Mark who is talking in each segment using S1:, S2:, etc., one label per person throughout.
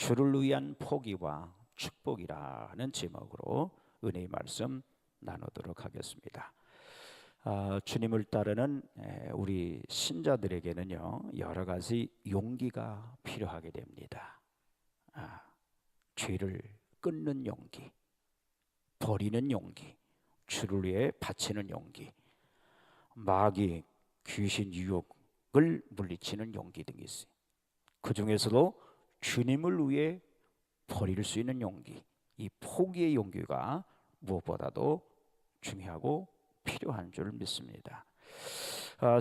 S1: 주를 위한 포기와 축복이라는 제목으로 은혜의 말씀 나누도록 하겠습니다. 주님을 따르는 우리 신자들에게는요, 여러 가지 용기가 필요하게 됩니다. 죄를 끊는 용기, 버리는 용기, 주를 위해 바치는 용기, 마귀, 귀신 유혹을 물리치는 용기 등이 있어요. 그 중에서도 주님을 위해 버릴 수 있는 용기, 이 포기의 용기가 무엇보다도 중요하고 필요한 줄 믿습니다.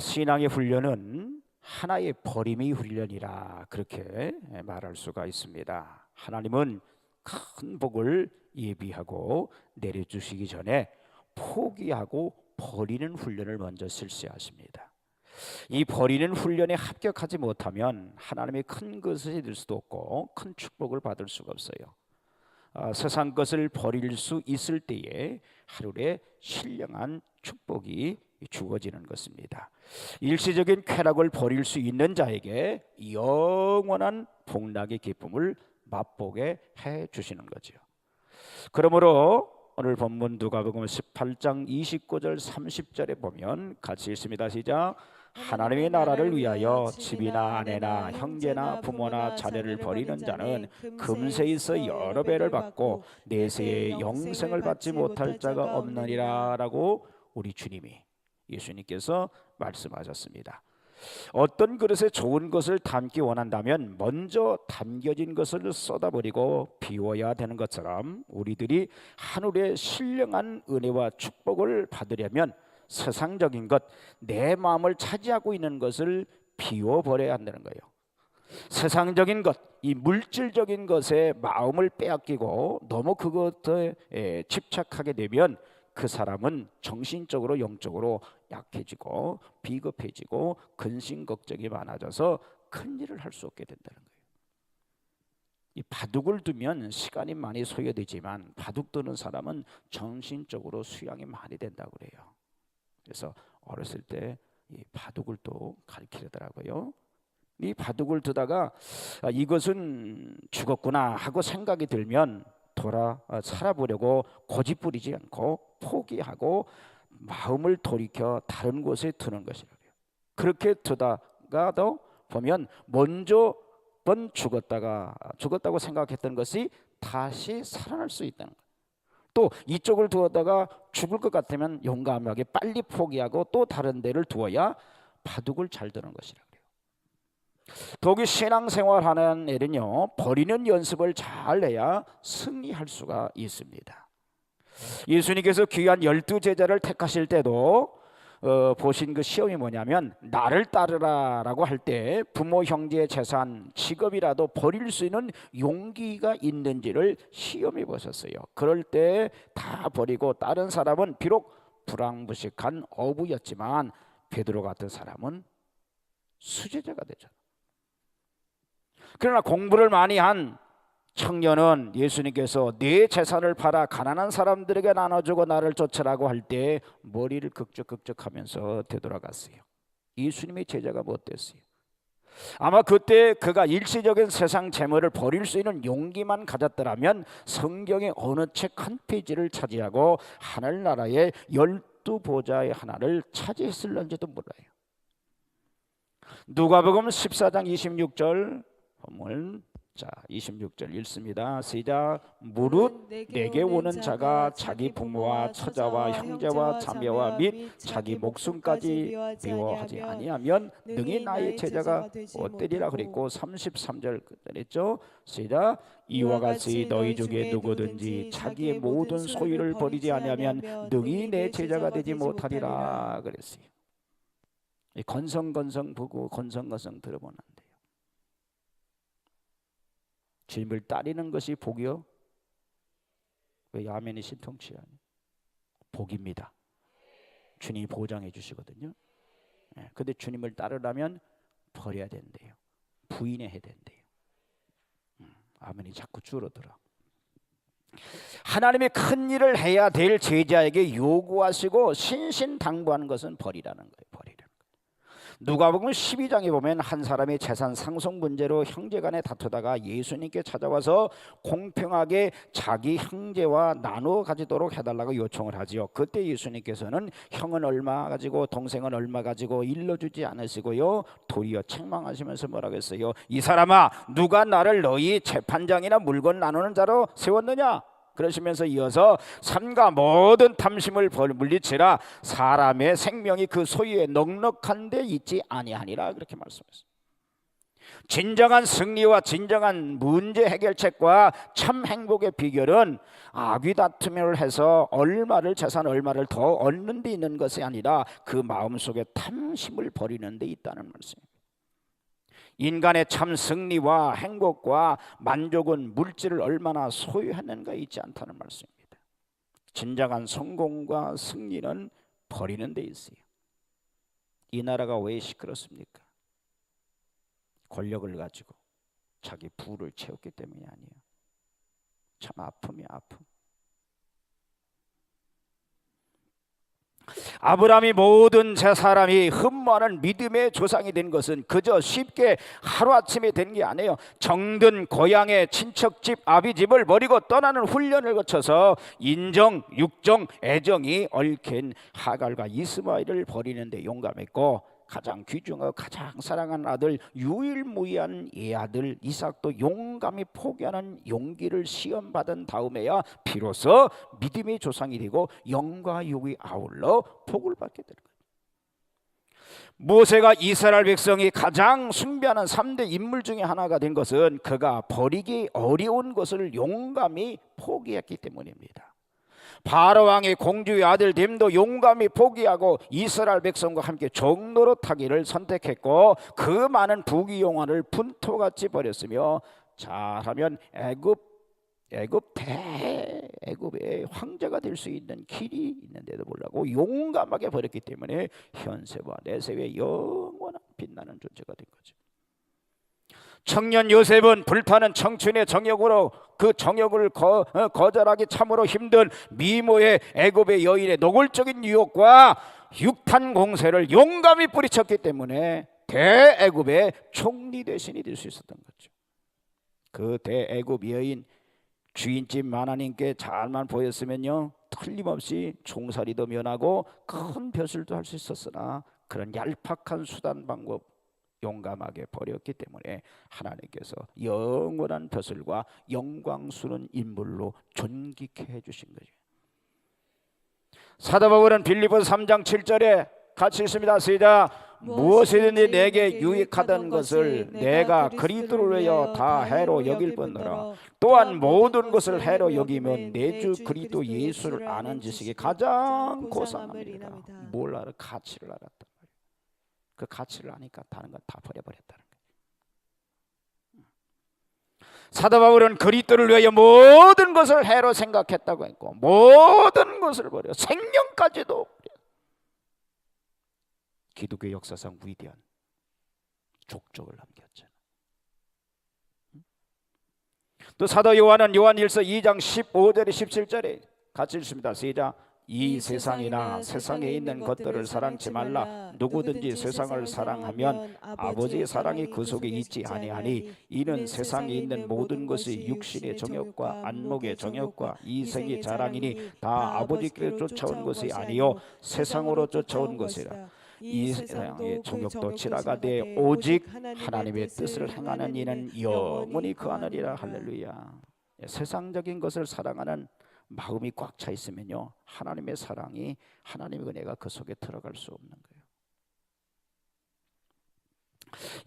S1: 신앙의 훈련은 하나의 버림의 훈련이라 그렇게 말할 수가 있습니다. 하나님은 큰 복을 예비하고 내려주시기 전에 포기하고 버리는 훈련을 먼저 실시하십니다. 이 버리는 훈련에 합격하지 못하면 하나님의 큰 것을 얻을 수도 없고 큰 축복을 받을 수가 없어요. 세상 것을 버릴 수 있을 때에 하루에 신령한 축복이 주어지는 것입니다. 일시적인 쾌락을 버릴 수 있는 자에게 영원한 복락의 기쁨을 맛보게 해 주시는 거죠. 그러므로 오늘 본문 누가복음 18장 29절 30절에 보면 같이 읽습니다. 시작. 하나님의 나라를 위하여 집이나 아내나 형제나 부모나 자녀를 버리는 자는 금세에서 여러 배를 받고 내세에 영생을 받지 못할 자가 없느니라 라고 우리 주님이, 예수님께서 말씀하셨습니다. 어떤 그릇에 좋은 것을 담기 원한다면 먼저 담겨진 것을 쏟아버리고 비워야 되는 것처럼 우리들이 하늘의 신령한 은혜와 축복을 받으려면 세상적인 것, 내 마음을 차지하고 있는 것을 비워버려야 한다는 거예요. 세상적인 것, 이 물질적인 것에 마음을 빼앗기고 너무 그것에 집착하게 되면 그 사람은 정신적으로 영적으로 약해지고 비겁해지고 근심 걱정이 많아져서 큰 일을 할 수 없게 된다는 거예요. 이 바둑을 두면 시간이 많이 소요되지만 바둑 두는 사람은 정신적으로 수양이 많이 된다고 그래요. 그래서 어렸을 때 이 바둑을 또 가르치더라고요. 이 바둑을 두다가 이것은 죽었구나 하고 생각이 들면 살아보려고 고집부리지 않고 포기하고 마음을 돌이켜 다른 곳에 두는 것이라고요. 그렇게 두다가도 보면 먼저 죽었다고 생각했던 것이 다시 살아날 수 있다는 거예요. 또 이쪽을 두었다가 죽을 것 같으면 용감하게 빨리 포기하고 또 다른 데를 두어야 바둑을 잘 두는 것이라고요. 더욱이 신앙생활하는 애는요, 버리는 연습을 잘 해야 승리할 수가 있습니다. 예수님께서 귀한 12제자를 택하실 때도 보신 그 시험이 뭐냐면 나를 따르라 라고 할 때 부모, 형제, 재산, 직업이라도 버릴 수 있는 용기가 있는지를 시험해 보셨어요. 그럴 때 다 버리고 다른 사람은 비록 불황부식한 어부였지만 베드로 같은 사람은 수제자가 되죠. 그러나 공부를 많이 한 청년은 예수님께서 내 재산을 팔아 가난한 사람들에게 나눠주고 나를 쫓으라고 할 때 머리를 극적극적하면서 되돌아갔어요. 예수님의 제자가 못됐어요. 아마 그때 그가 일시적인 세상 재물을 버릴 수 있는 용기만 가졌더라면 성경의 어느 책 한 페이지를 차지하고 하늘나라의 12보좌의 하나를 차지했을런지도 몰라요. 누가복음 14장 26절 본문 26절 읽습니다. 시작. 무릇 내게 오는 자가 자기 부모와 처자와 형제와 자매와 및 자기 목숨까지 미워하지 아니하면 능히 나의 제자가 못되리라 그랬고 33절 그랬죠. 시작. 이와 같이 너희 중에 누구든지 자기의 모든 소유를 버리지 아니하면 능히 내 제자가 되지 못하리라 그랬어요. 건성건성 보고 건성건성 들어보면 안 돼요. 주님을 따르는 것이 복이요? 왜 아멘이 신통치 않아요? 복입니다. 주님이 보장해 주시거든요. 근데 주님을 따르려면 버려야 된대요. 부인해야 된대요. 아멘이 자꾸 줄어들어. 하나님의 큰 일을 해야 될 제자에게 요구하시고 신신당부하는 것은 버리라는 거예요. 버리라는 거예요. 누가복음 12장에 보면 한 사람이 재산 상속 문제로 형제간에 다투다가 예수님께 찾아와서 공평하게 자기 형제와 나누어 가지도록 해달라고 요청을 하지요. 그때 예수님께서는 형은 얼마 가지고 동생은 얼마 가지고 일러주지 않으시고요, 도리어 책망하시면서 뭐라고 했어요? 이 사람아, 누가 나를 너희 재판장이나 물건 나누는 자로 세웠느냐? 그러시면서 이어서 삼가 모든 탐심을 물리치라. 사람의 생명이 그 소유에 넉넉한 데 있지 아니하니라. 그렇게 말씀했습니다. 진정한 승리와 진정한 문제 해결책과 참 행복의 비결은 악의 다툼을 해서 재산 얼마를 더 얻는 데 있는 것이 아니라 그 마음속에 탐심을 버리는 데 있다는 말씀입니다. 인간의 참 승리와 행복과 만족은 물질을 얼마나 소유했는가에 있지 않다는 말씀입니다. 진정한 성공과 승리는 버리는 데 있어요. 이 나라가 왜 시끄럽습니까? 권력을 가지고 자기 부를 채웠기 때문이 아니에요. 참 아픔이야, 아픔. 아브라함이 모든 제 사람이 흠모하는 믿음의 조상이 된 것은 그저 쉽게 하루아침에 된 게 아니에요. 정든 고향의 친척집 아비집을 버리고 떠나는 훈련을 거쳐서 인정, 육정, 애정이 얽힌 하갈과 이스마엘을 버리는데 용감했고, 가장 귀중하고 가장 사랑하는 아들 유일무이한 예아들 이삭도 용감히 포기하는 용기를 시험받은 다음에야 비로소 믿음의 조상이 되고 영과 육이 아울러 복을 받게 되는 거예요. 모세가 이스라엘 백성이 가장 숭배하는 3대 인물 중에 하나가 된 것은 그가 버리기 어려운 것을 용감히 포기했기 때문입니다. 바로 왕의 공주의 아들 됨도 용감히 포기하고 이스라엘 백성과 함께 종로로 타기를 선택했고, 그 많은 부귀영화를 분토같이 버렸으며 잘하면 애굽의 황제가 될 수 있는 길이 있는데도 불구하고 용감하게 버렸기 때문에 현세와 내세의 영원한 빛나는 존재가 된 거죠. 청년 요셉은 불타는 청춘의 정욕으로 그 정욕을 거절하기 참으로 힘든 미모의 애굽의 여인의 노골적인 유혹과 육탄 공세를 용감히 뿌리쳤기 때문에 대애굽의 총리 대신이 될 수 있었던 거죠. 그 대애굽 여인 주인집 마나님께 잘만 보였으면요, 틀림없이 종살이도 면하고 큰 벼슬도 할 수 있었으나 그런 얄팍한 수단 방법 용감하게 버렸기 때문에 하나님께서 영원한 벼슬과 영광스러운 인물로 존귀케 해주신 거죠. 사도 바울은 빌립보서 3장 7절에 같이 있습니다. 시작. 무엇이든지 내게 유익하던 것을 내가 그리스도를 위하여 다 해로 여길 뿐더러 또한 모든 것을 해로 여기면 내 주 그리스도 예수를 아는 지식이 가장 고상합니다. 뭘 알아? 가치를 알았다. 그 가치를 아니까 다른 건 다 버려버렸다는 거예요. 사도 바울은 그리스도를 위하여 모든 것을 해로 생각했다고 했고, 모든 것을 버려 생명까지도 버려. 기독교 역사상 위대한 족적을 남겼잖아. 또 사도 요한은 요한일서 2장 15절에 17절에 같이 읽습니다. 시작. 이 세상이나 세상에 있는 것들을 사랑치 말라. 누구든지 세상을 사랑하면 아버지의 사랑이 그 속에 있지 아니하니 이는 세상에 있는 모든 것이 육신의 정욕과 안목의 정욕과 이생의 자랑이니 다 아버지께로 쫓아온 것이 아니요 세상으로 쫓아온 것이라. 이 세상의 정욕도 지나가되 오직 하나님의 뜻을 행하는 이는 영원히 거하느니라. 할렐루야. 세상적인 것을 사랑하는 마음이 꽉 차 있으면요, 하나님의 사랑이, 하나님의 은혜가 그 속에 들어갈 수 없는 거예요.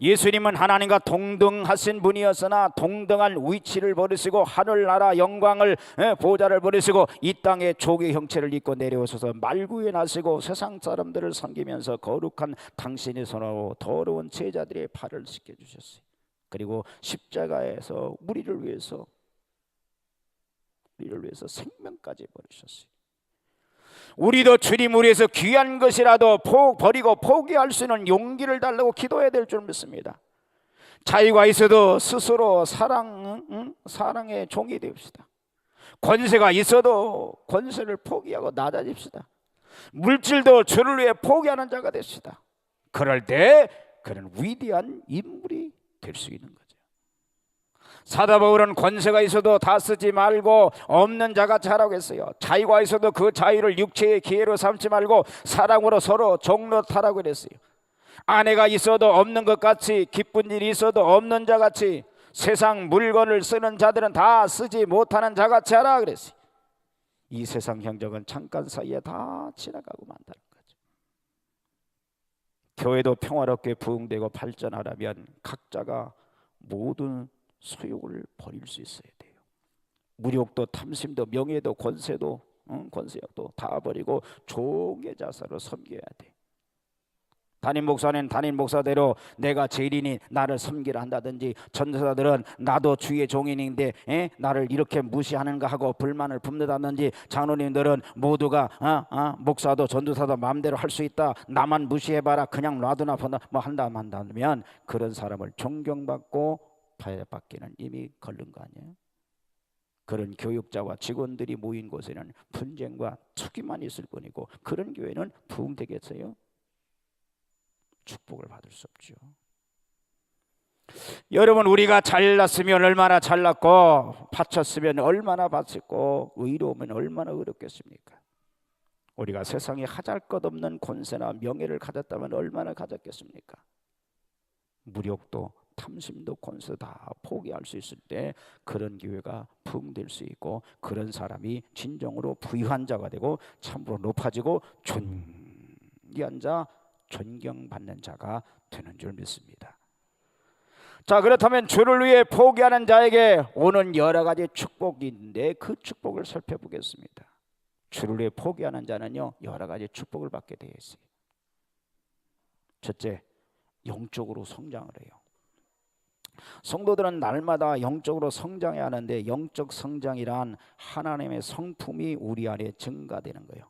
S1: 예수님은 하나님과 동등하신 분이었으나 동등한 위치를 버리시고 하늘나라 영광을 보좌를 버리시고 이 땅에 조개 형체를 입고 내려오셔서 말구에 나시고 세상 사람들을 섬기면서 거룩한 당신의 손으로 더러운 제자들의 발을 씻겨주셨어요. 그리고 십자가에서 우리를 위해서 생명까지 버리셨어요. 우리도 주님을 위해서 귀한 것이라도 버리고 포기할 수 있는 용기를 달라고 기도해야 될 줄 믿습니다. 자유가 있어도 스스로 사랑의 종이 됩시다. 권세가 있어도 권세를 포기하고 낮아집시다. 물질도 주를 위해 포기하는 자가 됩시다. 그럴 때 그는 위대한 인물이 될 수 있는 거죠. 사도 바울은 권세가 있어도 다 쓰지 말고 없는 자같이 하라고 했어요. 자유가 있어도 그 자유를 육체의 기회로 삼지 말고 사랑으로 서로 종노하라고 그랬어요. 아내가 있어도 없는 것 같이, 기쁜 일이 있어도 없는 자같이, 세상 물건을 쓰는 자들은 다 쓰지 못하는 자같이 하라 그랬어요. 이 세상 행적은 잠깐 사이에 다 지나가고 만다는 거죠. 교회도 평화롭게 부흥되고 발전하려면 각자가 모든 소욕을 버릴 수 있어야 돼요. 무력도 탐심도 명예도 권세도 권세욕도 다 버리고 종의 자세로 섬겨야 돼. 담임 목사는 담임 목사대로 내가 제일이니 나를 섬기라 한다든지, 전도사들은 나도 주의 종인인데 나를 이렇게 무시하는가 하고 불만을 뿜는다든지, 장로님들은 모두가 목사도 전도사도 마음대로 할 수 있다, 나만 무시해봐라, 그냥 놔두나 뭐 한다면 그런 사람을 존경받고 파해받기는 이미 걸른 거 아니에요? 그런 교육자와 직원들이 모인 곳에는 분쟁과 투기만 있을 뿐이고 그런 교회는 부흥되겠어요? 축복을 받을 수 없죠. 여러분, 우리가 잘났으면 얼마나 잘났고 바쳤으면 얼마나 바쳤고 의로우면 얼마나 의롭겠습니까? 우리가 세상에 하잘것없는 권세나 명예를 가졌다면 얼마나 가졌겠습니까? 무력도 탐심도 권세 다 포기할 수 있을 때 그런 교회가 부흥될 수 있고, 그런 사람이 진정으로 부유한 자가 되고 참으로 높아지고 존귀한 자, 존경받는 자가 되는 줄 믿습니다. 자, 그렇다면 주를 위해 포기하는 자에게 오는 여러 가지 축복이 있는데 그 축복을 살펴보겠습니다. 주를 위해 포기하는 자는요, 여러 가지 축복을 받게 되어 있어요. 첫째, 영적으로 성장을 해요. 성도들은 날마다 영적으로 성장해야 하는데, 영적 성장이란 하나님의 성품이 우리 안에 증가되는 거예요.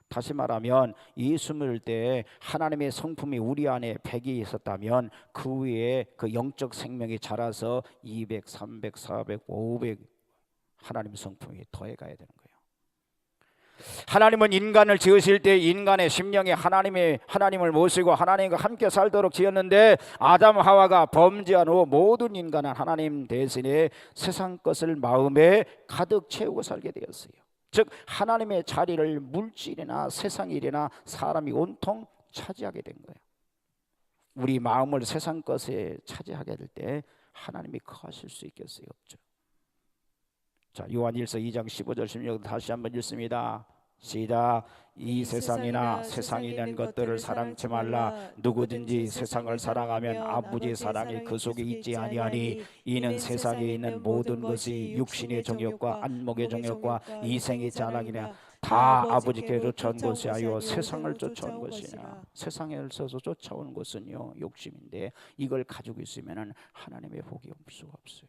S1: 다시 말하면 예수 믿을 때 하나님의 성품이 우리 안에 100이 있었다면 그 위에 그 영적 생명이 자라서 200, 300, 400, 500 하나님의 성품이 더해가야 되는 거예요. 하나님은 인간을 지으실 때 인간의 심령에 하나님을 모시고 하나님과 함께 살도록 지었는데, 아담 하와가 범죄한 후 모든 인간은 하나님 대신에 세상 것을 마음에 가득 채우고 살게 되었어요. 즉 하나님의 자리를 물질이나 세상 일이나 사람이 온통 차지하게 된 거예요. 우리 마음을 세상 것에 차지하게 될 때 하나님이 거하실 수 있겠어요? 없죠. 자, 요한일서 2장 15절 16절 다시 한번 읽습니다. 시작. 이 세상이나 세상에 있는 것들을 사랑치 말라. 누구든지 세상을 사랑하면 아버지의 사랑이 그 속에 있지 아니하니, 이는 세상에 있는 모든 것이 육신의 정욕과 안목의 정욕과 이생의 자랑이나 다 아버지께 쫓아온 것이 아니요 세상을 쫓아온 것이냐. 세상에 서서 쫓아오는 것은요 욕심인데, 이걸 가지고 있으면 하나님의 복이 올 수가 없어요.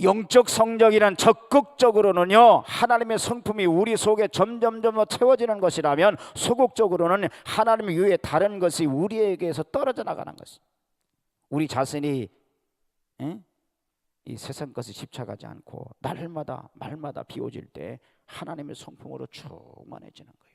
S1: 영적 성장이란 적극적으로는요 하나님의 성품이 우리 속에 점점 채워지는 것이라면, 소극적으로는 하나님 이외에 다른 것이 우리에게서 떨어져 나가는 것이, 우리 자신이 이 세상 것에 집착하지 않고 말마다 비워질 때 하나님의 성품으로 충만해지는 거예요.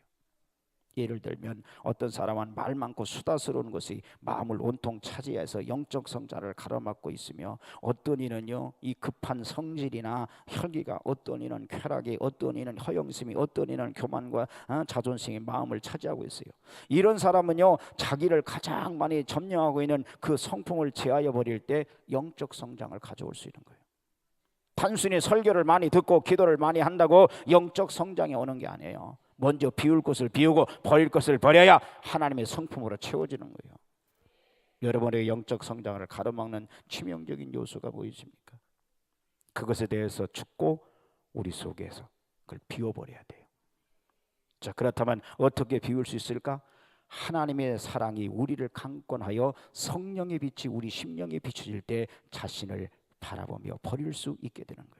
S1: 예를 들면 어떤 사람은 말 많고 수다스러운 것이 마음을 온통 차지해서 영적 성자를 가로막고 있으며, 어떤 이는요 이 급한 성질이나 혈기가, 어떤 이는 쾌락이, 어떤 이는 허영심이, 어떤 이는 교만과 자존심이 마음을 차지하고 있어요. 이런 사람은요 자기를 가장 많이 점령하고 있는 그 성품을 제하여 버릴 때 영적 성장을 가져올 수 있는 거예요. 단순히 설교를 많이 듣고 기도를 많이 한다고 영적 성장이 오는 게 아니에요. 먼저 비울 것을 비우고 버릴 것을 버려야 하나님의 성품으로 채워지는 거예요. 여러분의 영적 성장을 가로막는 치명적인 요소가 무엇입니까? 그것에 대해서 죽고 우리 속에서 그걸 비워버려야 돼요. 자, 그렇다면 어떻게 비울 수 있을까? 하나님의 사랑이 우리를 강권하여 성령의 빛이 우리 심령에 비춰질 때 자신을 바라보며 버릴 수 있게 되는 거예요.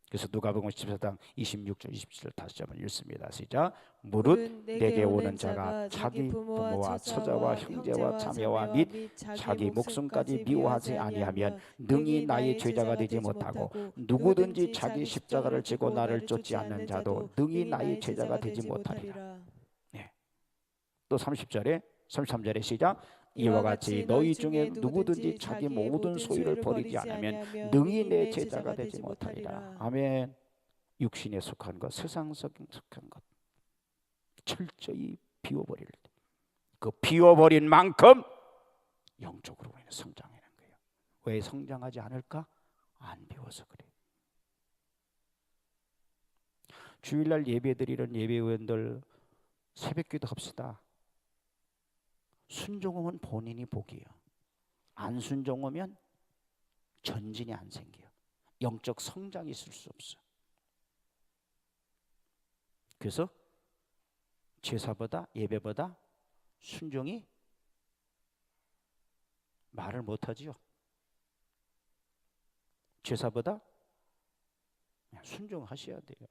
S1: 그래서 누가복음 14장 26절 27절 다시 한번 읽습니다. 시작. 무릇 내게 오는 자가 자기 부모와 처자와 형제와 자매와 및 자기 목숨까지 미워하지 아니하면 능히 나의 제자가 되지 못하고, 누구든지 자기 십자가를 지고 나를 쫓지 않는 자도 능히 나의 제자가 되지 못하리라. 네. 또 33절에 시작. 이와 같이 너희 중에 누구든지 자기 모든 소유를 버리지 않으면 능히 내 제자가 되지 못하리라. 아멘. 육신에 속한 것, 세상적인 속한 것 철저히 비워버릴 때, 그 비워버린 만큼 영적으로 우리는 성장하는 거예요. 왜 성장하지 않을까? 안 비워서 그래. 주일날 예배드리는 예배위원들 새벽기도 합시다. 순종하면 본인이 복이에요. 안 순종하면 전진이 안 생겨요. 영적 성장이 있을 수 없어. 그래서 제사보다 예배보다 순종이 말을 못하지요. 제사보다 순종하셔야 돼요.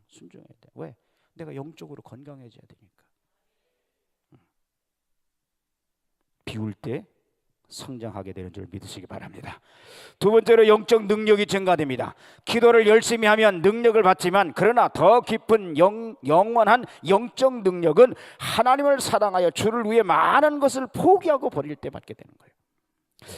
S1: 순종해야 돼. 왜? 내가 영적으로 건강해져야 되니까. 비울 때 성장하게 되는 줄 믿으시기 바랍니다. 두 번째로 영적 능력이 증가됩니다. 기도를 열심히 하면 능력을 받지만 그러나 더 깊은 영원한 영적 능력은 하나님을 사랑하여 주를 위해 많은 것을 포기하고 버릴 때 받게 되는 거예요.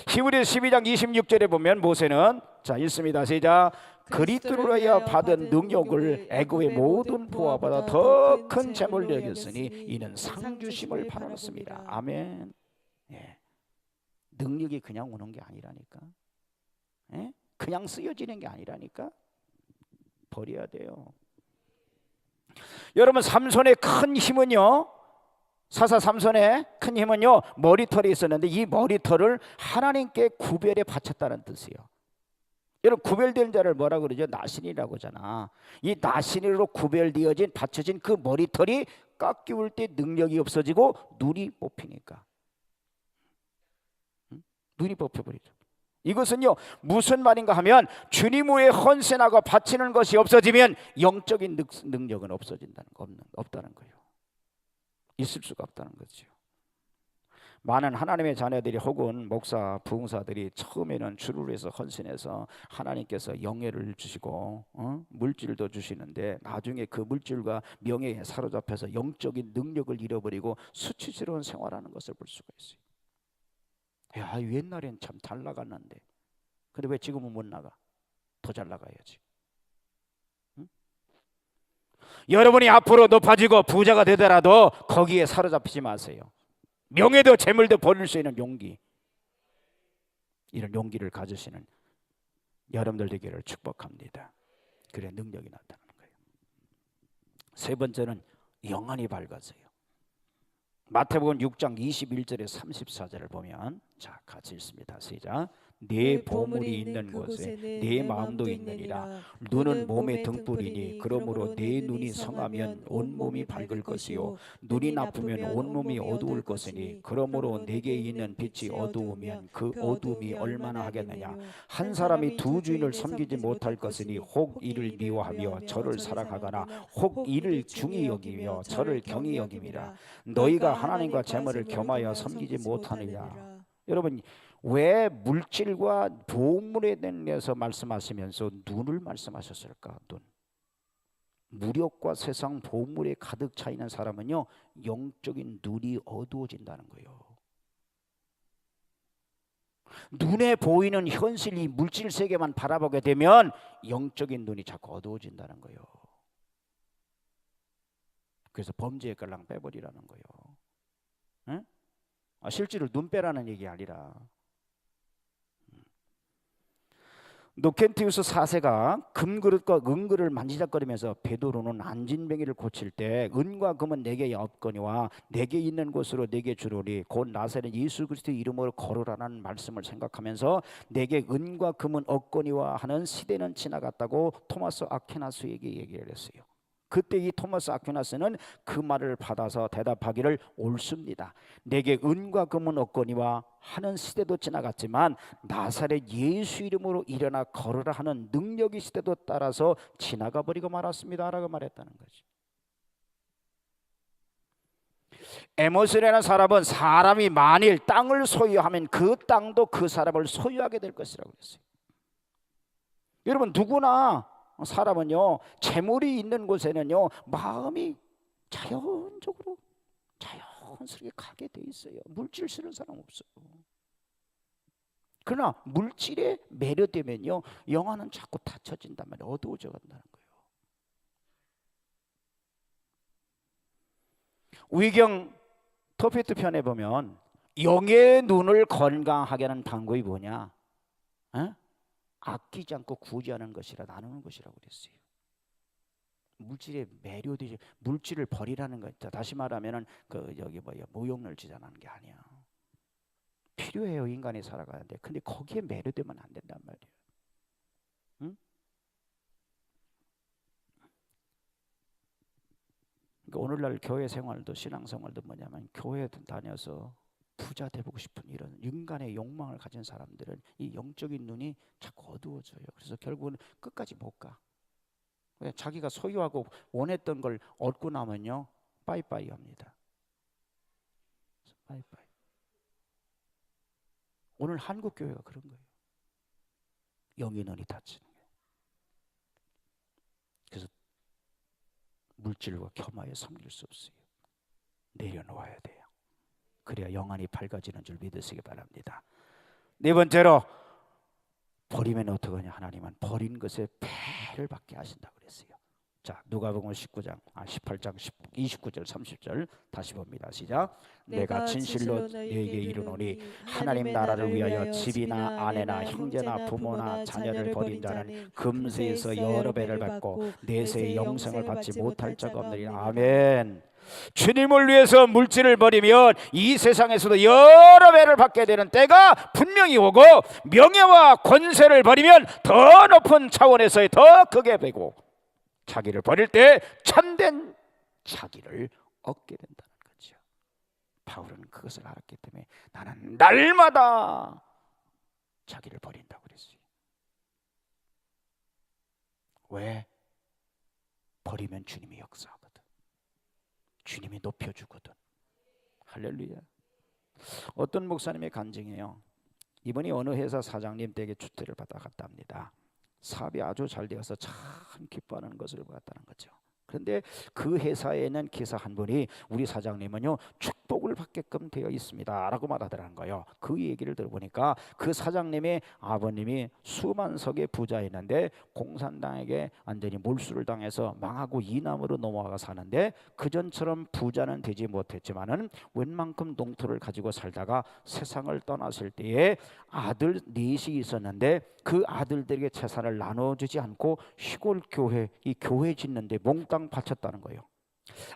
S1: 히브리서 12장 26절에 보면 모세는 자 읽습니다. 시작. 그리스도로 하여 받은 능력을 애굽의 모든 부하보다 더 큰 재물로 여겼으니 이는 상주심을 바라nos습니다. 아멘. 예. 능력이 그냥 오는 게 아니라니까. 예? 그냥 쓰여지는 게 아니라니까. 버려야 돼요. 여러분 삼손의 큰 힘은요, 사사 삼손의 큰 힘은요 머리털이 있었는데 이 머리털을 하나님께 구별해 바쳤다는 뜻이에요. 여러분 구별된 자를 뭐라 그러죠? 나신이라고 하잖아. 이 나신으로 구별되어진 받쳐진 그 머리털이 깎이울 때 능력이 없어지고 눈이 뽑히니까. 눈이 뽑혀버리죠. 이것은요 무슨 말인가 하면 주님 후에 헌신하고 바치는 것이 없어지면 영적인 능력은 없어진다는 거, 없다는 거예요. 있을 수가 없다는 거죠. 많은 하나님의 자녀들이 혹은 목사, 부흥사들이 처음에는 주를 위해서 헌신해서 하나님께서 영예를 주시고 물질도 주시는데 나중에 그 물질과 명예에 사로잡혀서 영적인 능력을 잃어버리고 수치스러운 생활하는 것을 볼 수가 있어요. 야, 옛날엔 참 잘 나갔는데 근데 왜 지금은 못 나가? 더 잘 나가야지. 응? 여러분이 앞으로 높아지고 부자가 되더라도 거기에 사로잡히지 마세요. 명예도 재물도 버릴 수 있는 용기, 이런 용기를 가지시는 여러분들 되기를 축복합니다. 그래 능력이 나타나는 거예요. 세 번째는 영안이 밝아져요. 마태복음 6장 21절에 34절을 보면 자 같이 읽습니다. 시작. 내 보물이 있는 곳에 내 마음도 있느니라. 눈은 몸의 등불이니 그러므로 내 눈이 성하면 온몸이 밝을 것이요 눈이 나쁘면 온몸이 어두울 것이니 그러므로 내게 있는 빛이 어두우면 그 어두움이 얼마나 하겠느냐. 한 사람이 두 주인을 섬기지 못할 것이니 혹 이를 미워하며 저를 사랑하거나 혹 이를 중히 여기며 저를 경히 여김이라. 너희가 하나님과 재물을 겸하여 섬기지 못하느냐. 여러분 왜 물질과 보물에 대해서 말씀하시면서 눈을 말씀하셨을까? 눈. 무력과 세상 보물에 가득 차 있는 사람은요 영적인 눈이 어두워진다는 거예요. 눈에 보이는 현실, 이 물질 세계만 바라보게 되면 영적인 눈이 자꾸 어두워진다는 거예요. 그래서 범죄의 깔랑 빼버리라는 거예요. 응? 실제로 눈 빼라는 얘기 아니라. 노켄티우스 4세가 금그릇과 은그릇을 만지작거리면서 베드로는 안진뱅이를 고칠 때 은과 금은 내게 없거니와 내게 있는 곳으로 내게 주노니 곧 나사렛 예수 그리스도의 이름으로 걸으라는 말씀을 생각하면서 내게 은과 금은 없거니와 하는 시대는 지나갔다고 토마스 아퀴나스에게 얘기를 했어요. 그때 이 토마스 아퀴나스는 그 말을 받아서 대답하기를 옳습니다. 내게 은과 금은 없거니와 하는 시대도 지나갔지만 나사렛 예수 이름으로 일어나 걸으라 하는 능력의 시대도 따라서 지나가 버리고 말았습니다 라고 말했다는 거죠. 에머스라는 사람은 사람이 만일 땅을 소유하면 그 땅도 그 사람을 소유하게 될 것이라고 그랬어요. 여러분 누구나 사람은요 재물이 있는 곳에는요 마음이 자연적으로 영혼스럽게 가게 돼 있어요. 물질 쓰는 사람 없어요. 그러나 물질에 매료되면요, 영혼은 자꾸 닫혀진단 말이에요. 어두워져 간다는 거예요. 위경 토피트 편에 보면 영의 눈을 건강하게 하는 방법이 뭐냐? 아끼지 않고 구제하는 것이라, 나누는 것이라고 그랬어요. 물질에 매료되지, 물질을 버리라는 거 있다. 다시 말하면은 무용을 지자는 게 아니야. 필요해요, 인간이 살아가는데. 근데 거기에 매료되면 안 된단 말이에요. 응? 그러니까 오늘날 교회 생활도 신앙생활도 뭐냐면, 교회 다녀서 부자 되고 싶은 이런 인간의 욕망을 가진 사람들은 이 영적인 눈이 자꾸 어두워져요. 그래서 결국은 끝까지 못 가. 왜? 자기가 소유하고 원했던 걸 얻고 나면요, 빠이빠이 합니다. 빠이빠이. 오늘 한국 교회가 그런 거예요. 영의 눈이 닫히는 거예요. 그래서 물질과 겸하여 섬길 수 없어요. 내려놓아야 돼요. 그래야 영안이 밝아지는 줄 믿으시기 바랍니다. 네 번째로, 버리면 어떡하냐? 하나님은 버린 것에 배를 받게 하신다고 그랬어요. 자, 누가복음 18장 29절 30절 다시 봅니다. 시작. 내가 진실로 너에게 이르노니 하나님 나라를 위하여 집이나 아내나 형제나 부모나 자녀를 버린 자는 금세에서 여러 배를 받고 내세의 영생을 받지 못할 자가 없느니라. 아멘. 주님을 위해서 물질을 버리면 이 세상에서도 여러 배를 받게 되는 때가 분명히 오고, 명예와 권세를 버리면 더 높은 차원에서의 더 크게 되고, 자기를 버릴 때 참된 자기를 얻게 된다는 거죠. 바울은 그것을 알았기 때문에 나는 날마다 자기를 버린다고 그랬어요. 왜? 버리면 주님이 역사하거든. 주님이 높여주거든. 할렐루야. 어떤 목사님의 간증이에요. 이분이 어느 회사 사장님 댁에 주택을 받아 갔다 합니다. 사업이 아주 잘 되어서 참 기뻐하는 것을 봤다는 거죠. 그런데 그 회사에는 기사 한 분이 우리 사장님은요 축복을 받게끔 되어 있습니다 라고 말하더라는 거예요. 그 얘기를 들어보니까 그 사장님의 아버님이 수만석의 부자였는데 공산당에게 완전히 몰수를 당해서 망하고 이남으로 넘어가 사는데, 그전처럼 부자는 되지 못했지만은 웬만큼 농토를 가지고 살다가 세상을 떠났을 때에 아들 넷이 있었는데 그 아들들에게 재산을 나눠주지 않고 시골 교회, 이 교회 짓는데 몽땅 바쳤다는 거예요.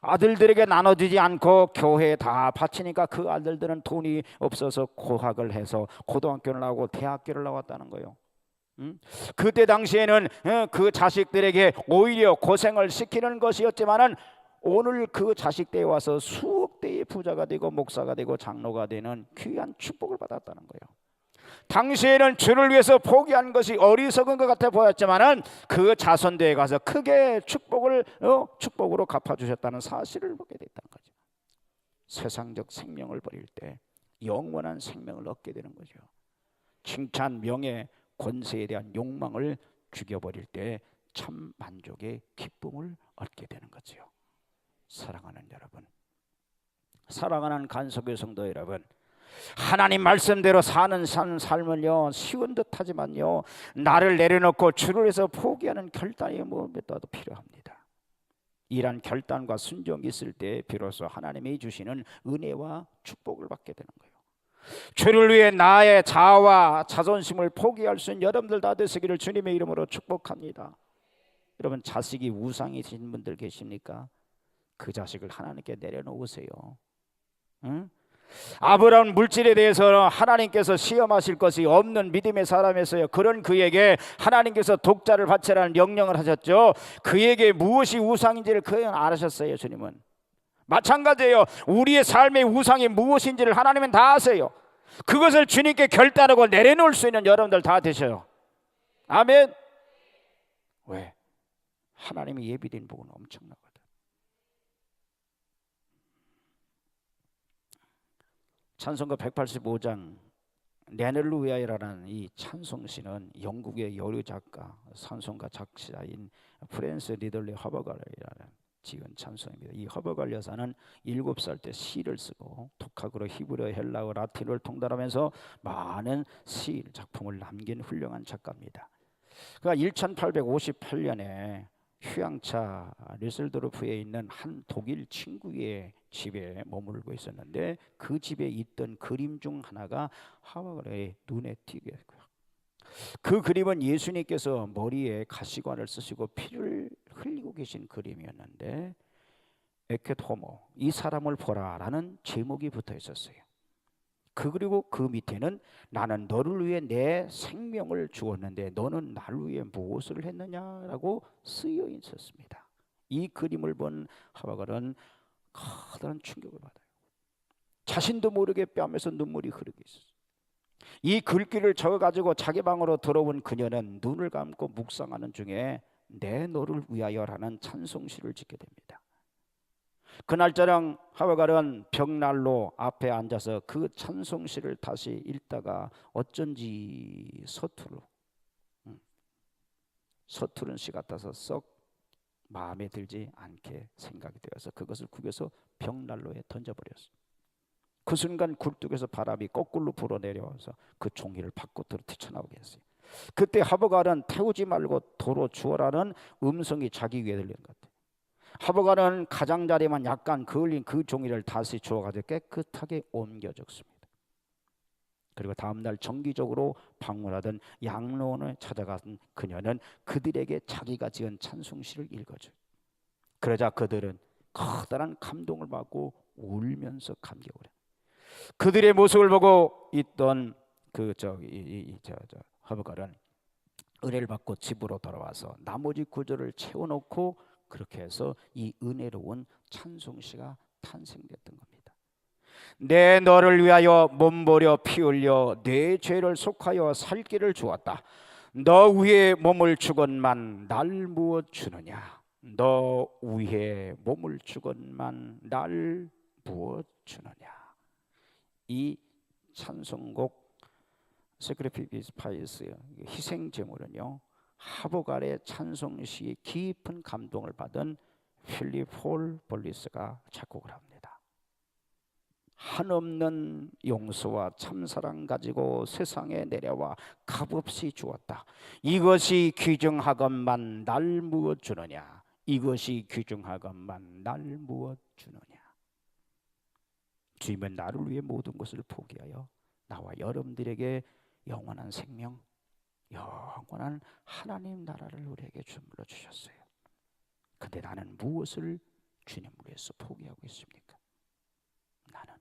S1: 아들들에게 나눠주지 않고 교회에 다 바치니까 그 아들들은 돈이 없어서 고학을 해서 고등학교를 나오고 대학교를 나왔다는 거예요. 그때 당시에는 그 자식들에게 오히려 고생을 시키는 것이었지만은 오늘 그 자식들에 와서 수억 대의 부자가 되고 목사가 되고 장로가 되는 귀한 축복을 받았다는 거예요. 당시에는 주를 위해서 포기한 것이 어리석은 것 같아 보였지만은 그 자손들에 가서 크게 축복으로 갚아주셨다는 사실을 보게 됐다는 거죠. 세상적 생명을 버릴 때 영원한 생명을 얻게 되는 거죠. 칭찬, 명예, 권세에 대한 욕망을 죽여버릴 때 참 만족의 기쁨을 얻게 되는 거죠. 사랑하는 여러분, 사랑하는 간석의 성도 여러분, 하나님 말씀대로 사는 삶은요 쉬운 듯하지만요 나를 내려놓고 주를 위해서 포기하는 결단이 무엇보다도 필요합니다. 이러한 결단과 순종이 있을 때 비로소 하나님이 주시는 은혜와 축복을 받게 되는 거예요. 주를 위해 나의 자아와 자존심을 포기할 수 있는 여러분들 다 되시기를 주님의 이름으로 축복합니다. 여러분, 자식이 우상이신 분들 계십니까? 그 자식을 하나님께 내려놓으세요. 응? 아브라함 물질에 대해서 하나님께서 시험하실 것이 없는 믿음의 사람에서요, 그런 그에게 하나님께서 독자를 바치라는 명령을 하셨죠. 그에게 무엇이 우상인지를 그는 알으셨어요. 주님은 마찬가지예요. 우리의 삶의 우상이 무엇인지를 하나님은 다 아세요. 그것을 주님께 결단하고 내려놓을 수 있는 여러분들 다 되셔요. 아멘. 왜? 하나님이 예비된 복은 엄청나거든. 찬송가 185장 렐루야라는 이 찬송시는 영국의 여류 작가, 찬송가 작사인 프랜스 리들리 허버가라는 지은 찬송입니다. 이 허버갈 여사는 7살 때 시를 쓰고 독학으로 히브리어, 헬라어, 라틴어를 통달하면서 많은 시 작품을 남긴 훌륭한 작가입니다. 그가 1858년에 휴양차 르셀도르프에 있는 한 독일 친구의 집에 머물고 있었는데 그 집에 있던 그림 중 하나가 허버갈의 눈에 띄게 됐고요. 그 그림은 예수님께서 머리에 가시관을 쓰시고 피를 흘리고 계신 그림이었는데 에켓 호모, 이 사람을 보라라는 제목이 붙어 있었어요. 그리고 그 밑에는 나는 너를 위해 내 생명을 주었는데 너는 나를 위해 무엇을 했느냐라고 쓰여 있었습니다. 이 그림을 본 하바갈은 커다란 충격을 받아요. 자신도 모르게 뺨에서 눈물이 흐르고 있었어요. 이 글귀를 적어가지고 자기 방으로 들어온 그녀는 눈을 감고 묵상하는 중에 내 너를 위하여라는 찬송시를 짓게 됩니다. 그날 저녁 하바갈은 벽난로 앞에 앉아서 그 찬송시를 다시 읽다가 어쩐지 서투른 시 같아서 썩 마음에 들지 않게 생각이 되어서 그것을 구겨서 벽난로에 던져버렸어요. 그 순간 굴뚝에서 바람이 거꾸로 불어내려와서 그 종이를 밖으로 튀쳐나오게 했어요. 그때 하바갈은 태우지 말고 도로 주어라는 음성이 자기 귀에 들리는 것 같아요. 하바갈은 가장자리만 약간 그을린 그 종이를 다시 주워가지고 깨끗하게 옮겨 적습니다. 그리고 다음날 정기적으로 방문하던 양로원을 찾아간 그녀는 그들에게 자기가 지은 찬송시를 읽어줘요. 그러자 그들은 커다란 감동을 받고 울면서 감격을 해요. 그들의 모습을 보고 있던 하바갈은 은혜를 받고 집으로 돌아와서 나머지 구절을 채워놓고 그렇게 해서 이 은혜로운 찬송시가 탄생됐던 겁니다. 내 너를 위하여 몸버려 피 흘려 내 죄를 속하여 살 길을 주었다. 너 위에 몸을 주건만 날 무엇 주느냐. 너 위에 몸을 주건만 날 무엇 주느냐. 이 찬송곡 세크리피스 파이스의 희생 제물은요, 하바갈의 찬송시의 깊은 감동을 받은 필립 홀 볼리스가 작곡을 합니다. 한없는 용서와 참사랑 가지고 세상에 내려와 값없이 주었다. 이것이 귀중하건만 날 무엇 주느냐. 이것이 귀중하건만 날 무엇 주느냐. 주님은 나를 위해 모든 것을 포기하여 나와 여러분들에게 영원한 생명, 영원한 하나님 나라를 우리에게 주물러 주셨어요. 근데 나는 무엇을 주님을 위해서 포기하고 있습니까? 나는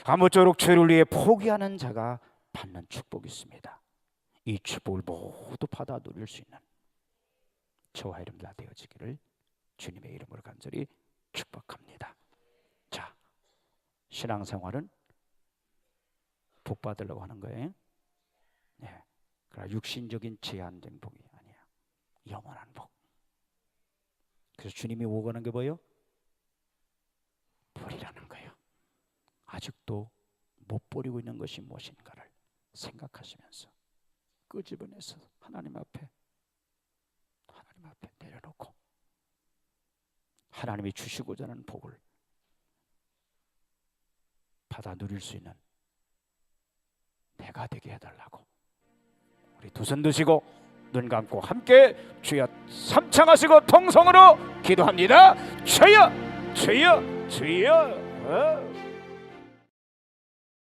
S1: 아무쪼록 죄를 위해 포기하는 자가 받는 축복이 있습니다. 이 축복을 모두 받아 누릴 수 있는 저와 여러분 다 되어지기를 주님의 이름으로 간절히 축복합니다. 자, 신앙생활은 복 받으려고 하는 거예요. 네. 그러나 육신적인 제한된 복이 아니야. 영원한 복. 그래서 주님이 오가는 게 뭐예요? 버리라는 거예요. 아직도 못 버리고 있는 것이 무엇인가를 생각하시면서 끄집어내서 하나님 앞에 내려놓고 하나님이 주시고자 하는 복을 받아 누릴 수 있는 내가 되게 해달라고 우리 두 손 드시고 눈 감고 함께 주여 삼창하시고 통성으로 기도합니다. 주여 주여 주여.